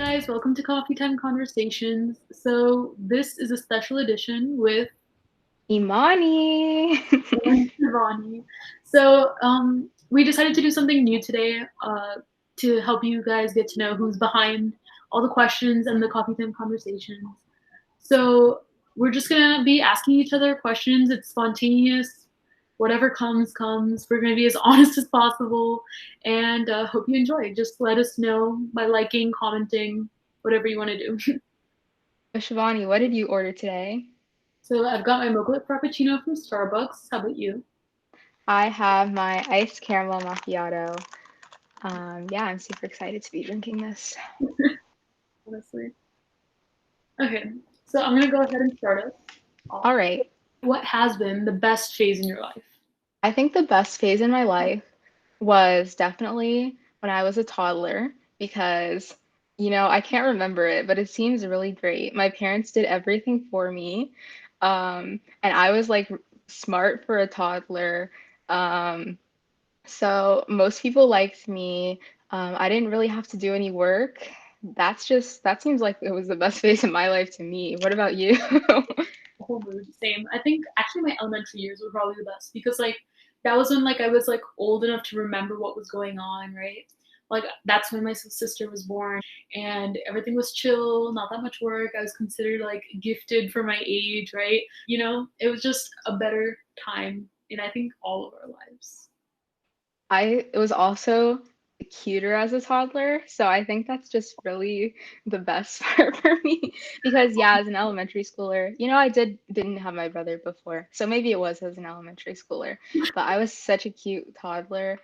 guys, welcome to Coffee Time Conversations. So, this is a special edition with Imani. Shivani. We decided to do something new today to help you guys get to know who's behind all the questions and the Coffee Time Conversations. So, we're just gonna be asking each other questions. It's spontaneous. Whatever comes, comes. We're gonna be as honest as possible and hope you enjoy. Just let us know by liking, commenting, whatever you want to do. Shivani, what did you order today? So I've got my mocha frappuccino from Starbucks. How about you? I have my iced caramel macchiato. Yeah, I'm super excited to be drinking this. Honestly. Okay, so I'm gonna go ahead and start us off. All right. What has been the best phase in your life? I think the best phase in my life was definitely when I was a toddler because, I can't remember it, but it seems really great. My parents did everything for me. And I was like smart for a toddler. Um, So most people liked me. I didn't really have to do any work. That seems like it was the best phase of my life to me. What about you? Whole mood, same. I think actually my elementary years were probably the best because that was when I was old enough to remember what was going on, right? Like that's when my sister was born and everything was chill, not that much work. I was considered gifted for my age, right? It was just a better time in I think all of our lives. I was also cuter as a toddler, so I think that's just really the best part for me. Because yeah, as an elementary schooler, I didn't have my brother before, so maybe it was as an elementary schooler, but I was such a cute toddler.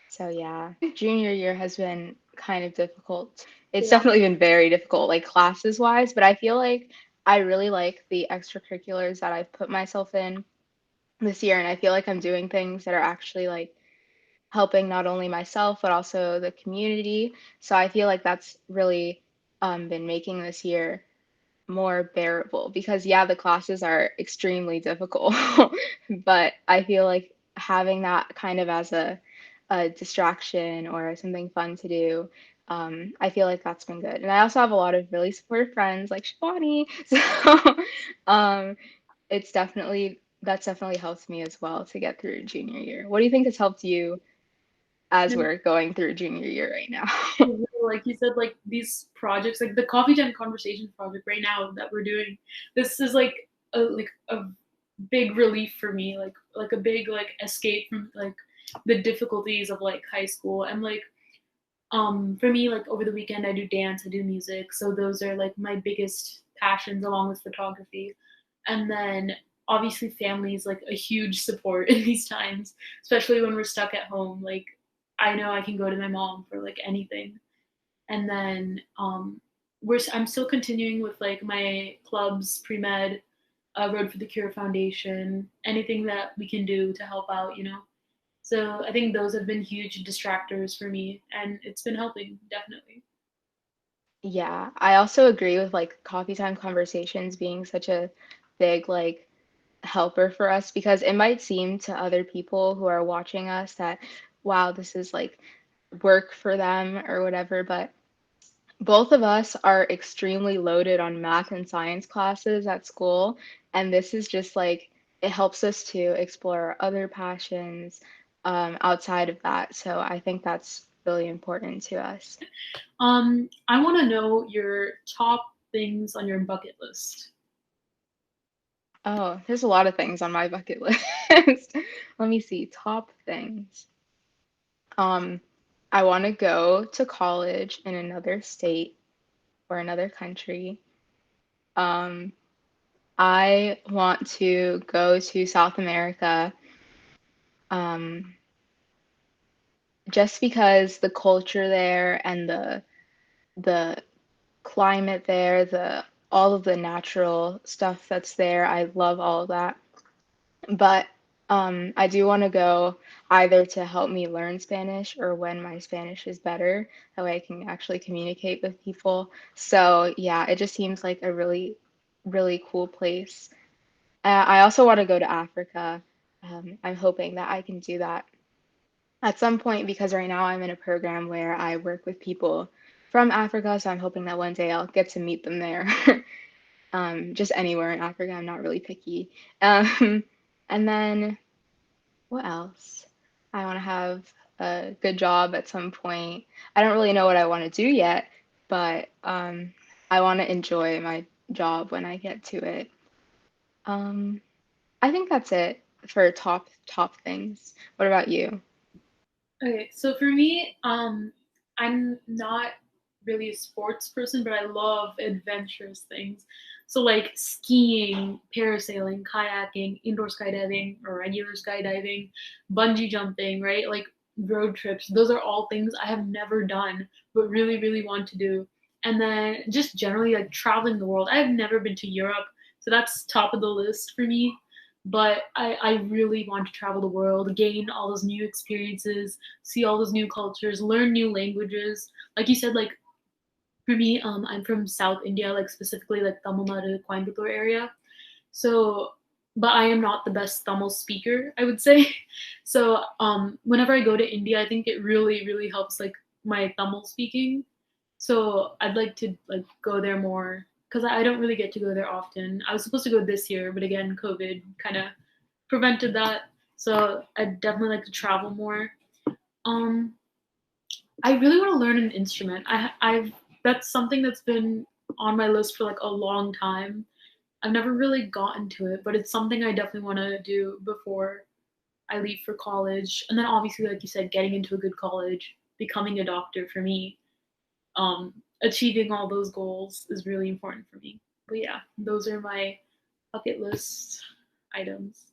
So yeah, junior year has been kind of difficult. It's Yeah. definitely been very difficult, like classes wise, but I feel like I really like the extracurriculars that I've put myself in this year, and I feel like I'm doing things that are actually like helping not only myself but also the community. So I feel like that's really been making this year more bearable because yeah, the classes are extremely difficult, but I feel like having that kind of as a distraction or something fun to do, I feel like that's been good. And I also have a lot of really supportive friends like Shivani, so um, that's definitely helped me as well to get through junior year. What do you think has helped you as we're going through junior year right now? Like you said, like these projects, like the Coffee Time Conversations project right now that we're doing, this is like a big relief for me, like a big escape from the difficulties of high school. And for me, like over the weekend I do dance, I do music, so those are like my biggest passions along with photography. And then obviously family is like a huge support in these times, especially when we're stuck at home. Like I know I can go to my mom for like anything. And then I'm still continuing with like my clubs, pre-med, Road for the Cure Foundation, anything that we can do to help out. So I think those have been huge distractors for me, and it's been helping definitely. Yeah, I also agree with like coffee time conversations being such a big like helper for us because it might seem to other people who are watching us that wow, this is like work for them or whatever, but both of us are extremely loaded on math and science classes at school, and this is just like it helps us to explore our other passions outside of that. So I think that's really important to us. I want to know your top things on your bucket list. Oh, there's a lot of things on my bucket list. Let me see, top things. Um, I want to go to college in another state or another country. Um, I want to go to South America, um, just because the culture there and the climate there, the all of the natural stuff that's there. I love all of that. But I do want to go either to help me learn Spanish or when my Spanish is better. That way I can actually communicate with people. So yeah, it just seems like a really, really cool place. I also want to go to Africa. I'm hoping that I can do that at some point because right now I'm in a program where I work with people from Africa, so I'm hoping that one day I'll get to meet them there. Just anywhere in Africa, I'm not really picky. Um, and then what else? I want to have a good job at some point. I don't really know what I want to do yet, but I want to enjoy my job when I get to it. Um, I think that's it for top things. What about you? Okay, so for me, I'm not really a sports person, but I love adventurous things. So like skiing, parasailing, kayaking, indoor skydiving or regular skydiving, bungee jumping, right? Like road trips. Those are all things I have never done, but really, really want to do. And then just generally like traveling the world. I have never been to Europe, so that's top of the list for me. But I really want to travel the world, gain all those new experiences, see all those new cultures, learn new languages. Like you said, like for me, I'm from South India, like specifically like Tamil Nadu, Coimbatore area. So, but I am not the best Tamil speaker, I would say. So, whenever I go to India, I think it really, really helps like my Tamil speaking. So I'd like to like go there more because I don't really get to go there often. I was supposed to go this year, but again, COVID kind of prevented that. So I'd definitely like to travel more. Um, I really want to learn an instrument. I've that's something that's been on my list for like a long time. I've never really gotten to it, but it's something I definitely want to do before I leave for college. And then obviously, like you said, getting into a good college, becoming a doctor for me, achieving all those goals is really important for me. But yeah, those are my bucket list items.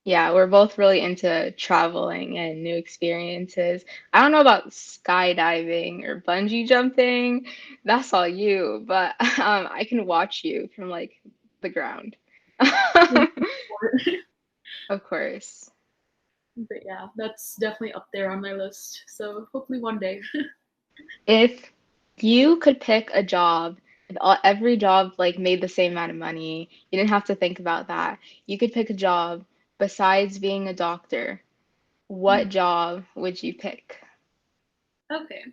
Yeah, we're both really into traveling and new experiences. I don't know about skydiving or bungee jumping. That's all you, but I can watch you from like the ground. Of course. But yeah, that's definitely up there on my list. So hopefully one day. If you could pick a job, if every job like made the same amount of money, you didn't have to think about that. You could pick a job besides being a doctor. What job would you pick? Okay.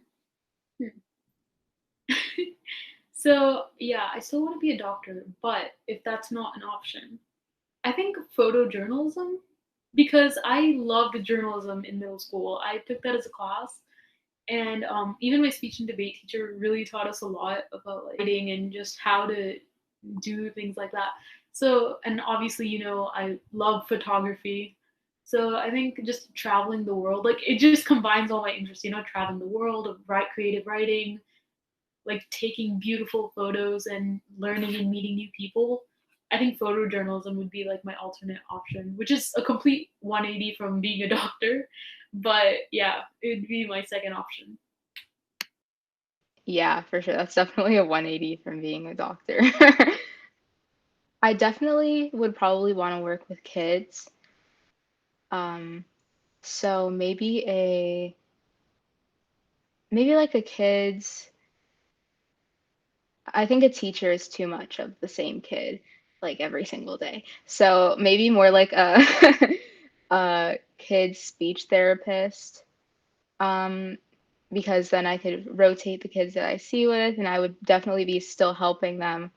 So yeah, I still want to be a doctor, but if that's not an option, I think photojournalism because I loved journalism in middle school. I took that as a class, and even my speech and debate teacher really taught us a lot about like, writing and just how to do things like that. So, and obviously, I love photography. So I think just traveling the world, like it just combines all my interests, traveling the world, write creative writing, like taking beautiful photos and learning and meeting new people. I think photojournalism would be like my alternate option, which is a complete 180 from being a doctor. But yeah, it'd be my second option. Yeah, for sure. That's definitely a 180 from being a doctor. I definitely would probably want to work with kids. Um, so maybe like a kids. I think a teacher is too much of the same kid like every single day. So maybe more like a a kid speech therapist. Um, because then I could rotate the kids that I see with, and I would definitely be still helping them,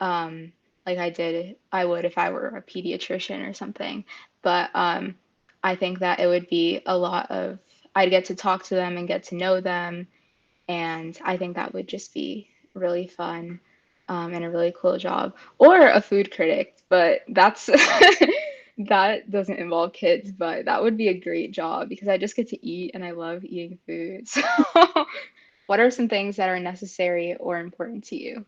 um, like I would if I were a pediatrician or something. But I think that it would be a lot of, I'd get to talk to them and get to know them, and I think that would just be really fun, and a really cool job. Or a food critic, but that's that doesn't involve kids, but that would be a great job because I just get to eat and I love eating food. So, what are some things that are necessary or important to you?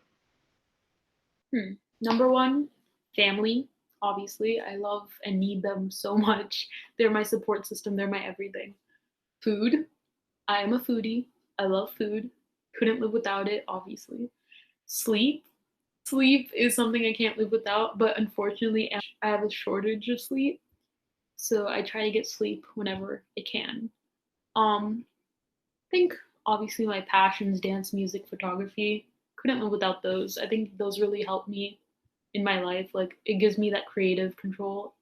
Number one, family. Obviously, I love and need them so much. They're my support system, they're my everything. Food. I am a foodie. I love food. Couldn't live without it, obviously. Sleep. Sleep is something I can't live without, but unfortunately, I have a shortage of sleep. So I try to get sleep whenever I can. I think obviously my passions, dance, music, photography, couldn't live without those. I think those really help me in my life. Like it gives me that creative control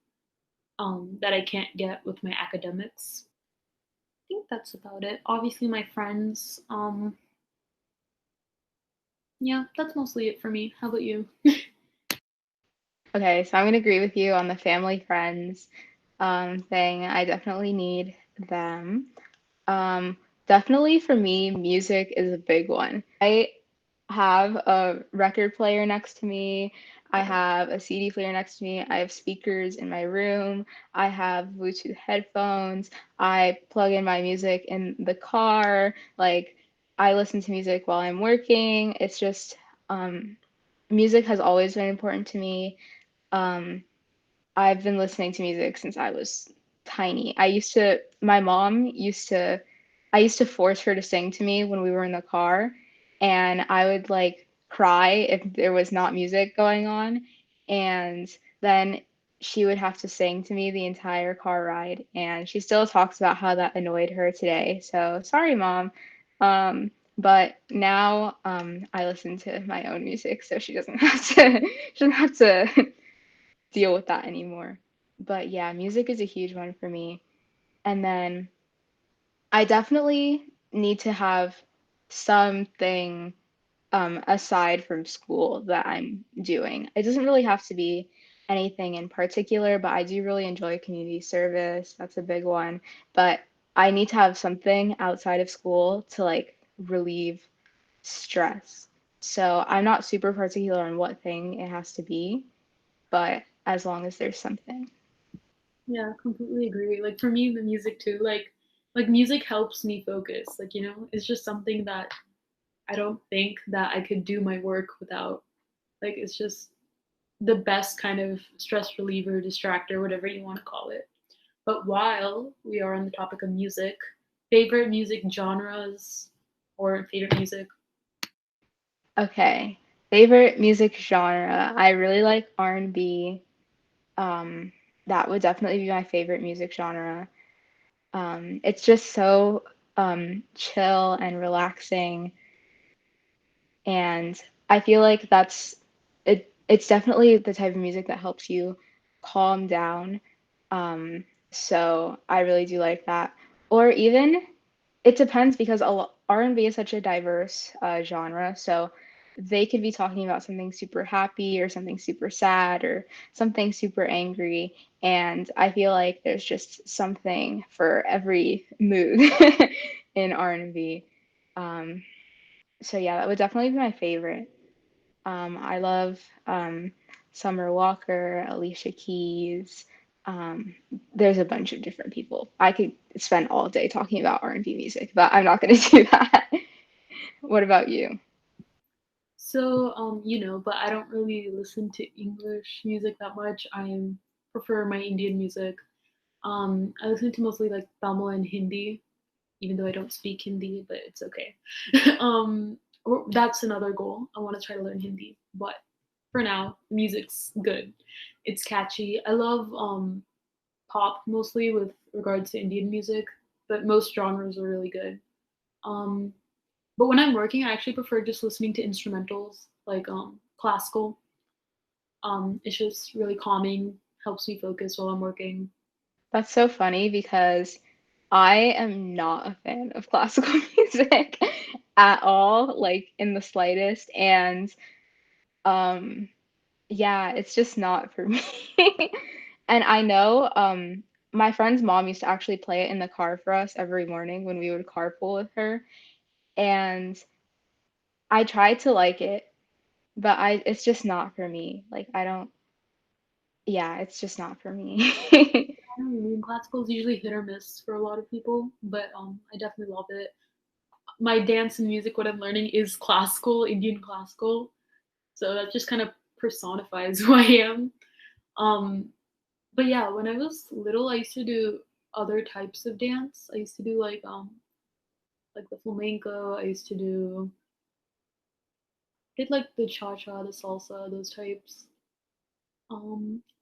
that I can't get with my academics. I think that's about it. Obviously, my friends. Yeah, that's mostly it for me. How about you? Okay, so I'm gonna agree with you on the family friends thing. I definitely need them. Um, Definitely for me, music is a big one. I have a record player next to me. I have a CD player next to me. I have speakers in my room. I have Bluetooth headphones. I plug in my music in the car. Like, I listen to music while I'm working. It's just, um, music has always been important to me. Um, I've been listening to music since I was tiny. My mom I used to force her to sing to me when we were in the car, and I would like cry if there was not music going on, and then she would have to sing to me the entire car ride, and she still talks about how that annoyed her today. So sorry, mom. But now I listen to my own music, so she doesn't have to she doesn't have to deal with that anymore. But yeah, music is a huge one for me. And then I definitely need to have something aside from school that I'm doing. It doesn't really have to be anything in particular, but I do really enjoy community service. That's a big one. But I need to have something outside of school to like relieve stress. So I'm not super particular on what thing it has to be, but as long as there's something. Yeah, completely agree. Like for me, the music too. Like music helps me focus. Like it's just something that I don't think that I could do my work without. Like it's just the best kind of stress reliever, distractor, whatever you want to call it. But while we are on the topic of music, favorite music genres or favorite music? Okay. Favorite music genre. I really like R&B. Um, that would definitely be my favorite music genre. It's just so chill and relaxing, and I feel like it's definitely the type of music that helps you calm down. So I really do like that. Or even it depends because R&B is such a diverse genre. So they could be talking about something super happy or something super sad or something super angry. And I feel like there's just something for every mood in R&B. Um, so yeah, that would definitely be my favorite. I love Summer Walker, Alicia Keys. Um, there's a bunch of different people. I could spend all day talking about R&B music, but I'm not going to do that. What about you? So, but I don't really listen to English music that much. I prefer my Indian music. I listen to mostly like Tamil and Hindi, even though I don't speak Hindi, but it's okay. um, that's another goal. I want to try to learn Hindi, but for now, music's good. It's catchy. I love pop mostly with regards to Indian music, but most genres are really good. Um, but when I'm working, I actually prefer just listening to instrumentals like classical. It's just really calming, helps me focus while I'm working. That's so funny because I am not a fan of classical music at all, like in the slightest. And um, yeah, it's just not for me. And I know my friend's mom used to actually play it in the car for us every morning when we would carpool with her. And I tried to like it, but it's just not for me. Like I don't, yeah, it's just not for me. I don't know, classical is usually hit or miss for a lot of people, but I definitely love it. My dance and music, what I'm learning is classical, Indian classical. So that just kind of personifies who I am. Um, but yeah, when I was little, I used to do other types of dance. I used to do like the flamenco. I used to did like the cha cha, the salsa, those types.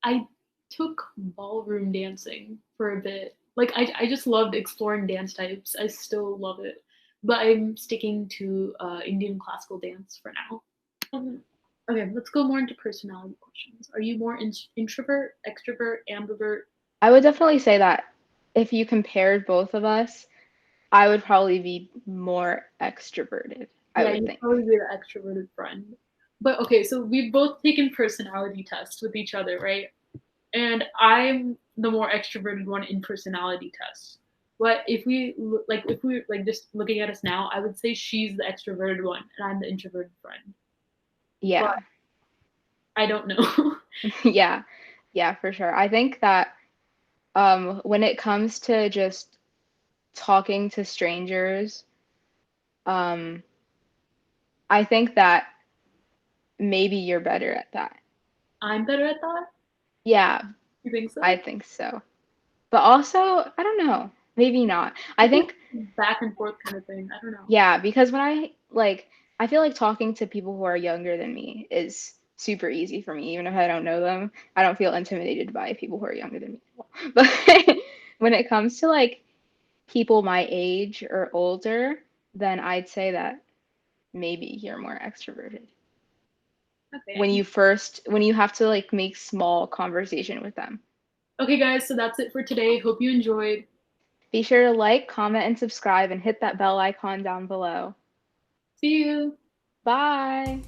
I took ballroom dancing for a bit. Like I just loved exploring dance types. I still love it, but I'm sticking to Indian classical dance for now. Okay, let's go more into personality questions. Are you more introvert, extrovert, ambivert? I would definitely say that if you compared both of us, I would probably be more extroverted. I Yeah, would you'd think. probably be the extroverted friend. But okay, so we've both taken personality tests with each other, right? And I'm the more extroverted one in personality tests. But if we like just looking at us now, I would say she's the extroverted one and I'm the introverted friend. But Yeah. I don't know. Yeah. Yeah, for sure. I think that when it comes to just talking to strangers, um I think that maybe you're better at that. I'm better at that. Yeah, You think I so? think so. But also, I don't know. Maybe not. I It's think, a back and forth kind of thing. I don't know. yeah, because when I feel like talking to people who are younger than me is super easy for me, even if I don't know them. I don't feel intimidated by people who are younger than me at all. But when it comes to like people my age or older, then I'd say that maybe you're more extroverted. Okay, I When can. when you have to like make small conversation with them. Okay, guys, so that's it for today. Hope you enjoyed. Be sure to like, comment, and subscribe and hit that bell icon down below. See you. Bye.